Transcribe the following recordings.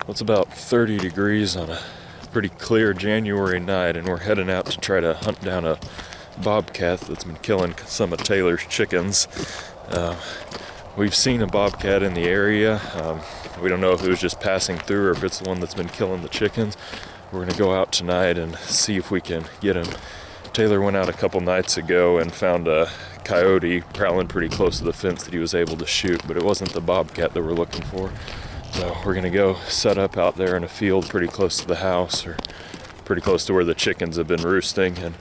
It's about 30 degrees on a pretty clear January night, and we're heading out to try to hunt down a bobcat that's been killing some of Taylor's chickens. We've seen a bobcat in the area. We don't know if it was just passing through or if it's the one that's been killing the chickens. We're going to go out tonight and see if we can get him. Taylor went out a couple nights ago and found a coyote prowling pretty close to the fence that he was able to shoot, but it wasn't the bobcat that we're looking for. So we're going to go set up out there in a field pretty close to the house, or pretty close to where the chickens have been roosting, and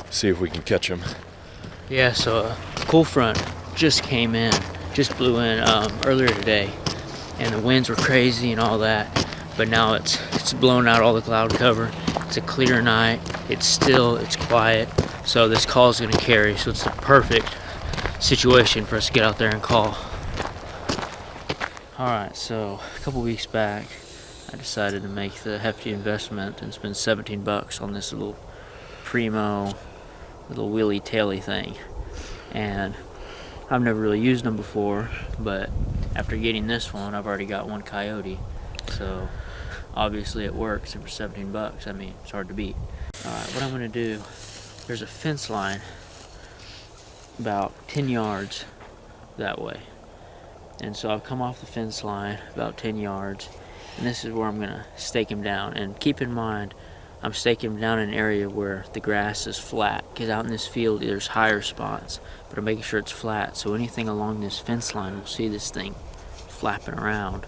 see if we can catch them. Yeah, so a cool front just blew in earlier today, and the winds were crazy and all that, but now it's blown out all the cloud cover. It's a clear night, it's still, it's quiet, so this call is going to carry, so it's the perfect situation for us to get out there and call. Alright, so a couple weeks back I decided to make the hefty investment and spend $17 on this little primo little wheelie taily thing, and I've never really used them before, but after getting this one I've already got one coyote, so obviously it works, and for $17, I mean, it's hard to beat. Alright, what I'm going to do, there's a fence line about 10 yards that way, and so I've come off the fence line about 10 yards, and this is where I'm going to stake him down. And keep in mind, I'm staking him down in an area where the grass is flat, because out in this field there's higher spots, but I'm making sure it's flat, so anything along this fence line will see this thing flapping around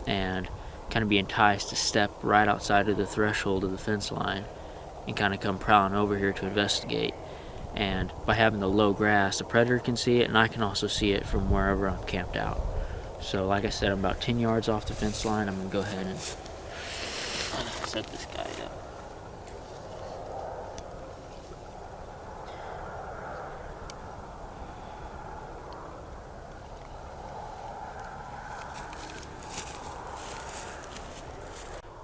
and kind of be enticed to step right outside of the threshold of the fence line and kind of come prowling over here to investigate. And by having the low grass, the predator can see it, and I can also see it from wherever I'm camped out. So like I said, I'm about 10 yards off the fence line. I'm going to go ahead and set this guy up.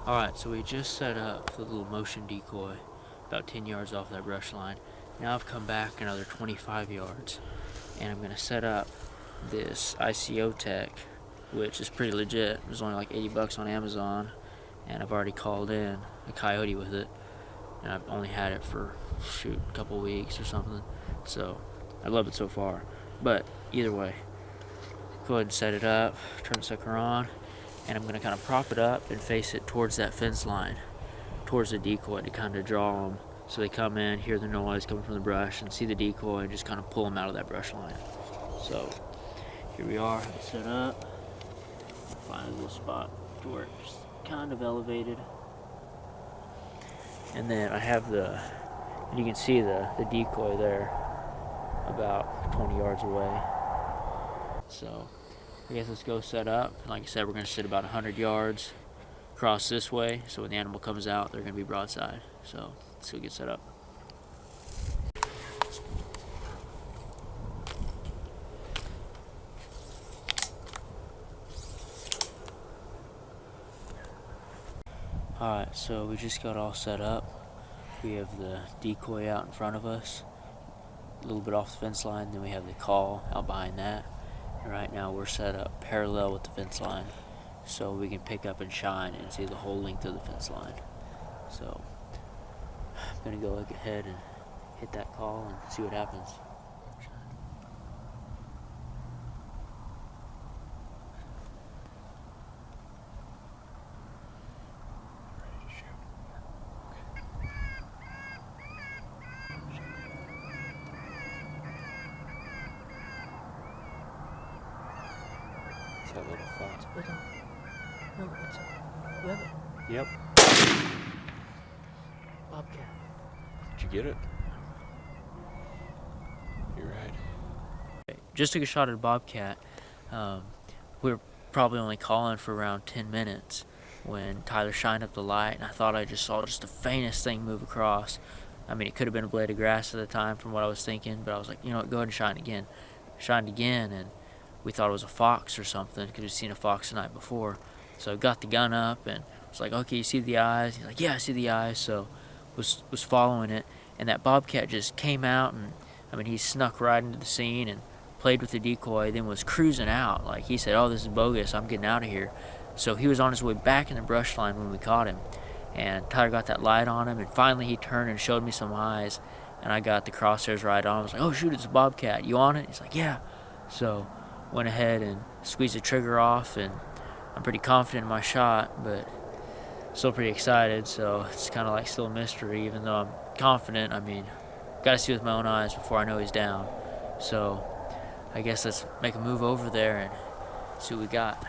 Alright, so we just set up the little motion decoy about 10 yards off that brush line. Now I've come back another 25 yards, and I'm going to set up this ICO tech, which is pretty legit. It was only like $80 on Amazon, and I've already called in a coyote with it, and I've only had it for, a couple weeks or something, so I love it so far. But either way, go ahead and set it up, turn the sucker on, and I'm going to kind of prop it up and face it towards that fence line, towards the decoy, to kind of draw them so they come in, hear the noise coming from the brush, and see the decoy and just kind of pull them out of that brush line. So here we are, set up, find a little spot to where it's kind of elevated, and then I have you can see the decoy there about 20 yards away. So I guess let's go set up. Like I said, we're going to sit about 100 yards across this way, so when the animal comes out, they're going to be broadside. So let's go get set up. Alright, so we just got all set up. We have the decoy out in front of us, a little bit off the fence line, then we have the call out behind that. And right now we're set up parallel with the fence line, so we can pick up and shine and see the whole length of the fence line. So I'm going to go look ahead and hit that call and see what happens. That little fox. No, it's a rabbit. Yep. Bobcat. Did you get it? You're right. Just took a shot at a bobcat. We were probably only calling for around 10 minutes when Tyler shined up the light, and I thought I just saw the faintest thing move across. I mean, it could have been a blade of grass at the time from what I was thinking, but I was like, you know what, go ahead and shine again. Shined again, and we thought it was a fox or something, because we'd seen a fox the night before. So I got the gun up and was like, okay, you see the eyes? He's like, yeah, I see the eyes. So was following it, and that bobcat just came out, and I mean, he snuck right into the scene and played with the decoy, then was cruising out. Like, he said, oh, this is bogus, I'm getting out of here. So he was on his way back in the brush line when we caught him. And Tyler got that light on him, and finally he turned and showed me some eyes, and I got the crosshairs right on. I was like, oh shoot, it's a bobcat. You on it? He's like, yeah. So went ahead and squeezed the trigger off, and I'm pretty confident in my shot, but still pretty excited. So it's kind of like still a mystery, even though I'm confident. I mean, got to see with my own eyes before I know he's down. So I guess let's make a move over there and see what we got.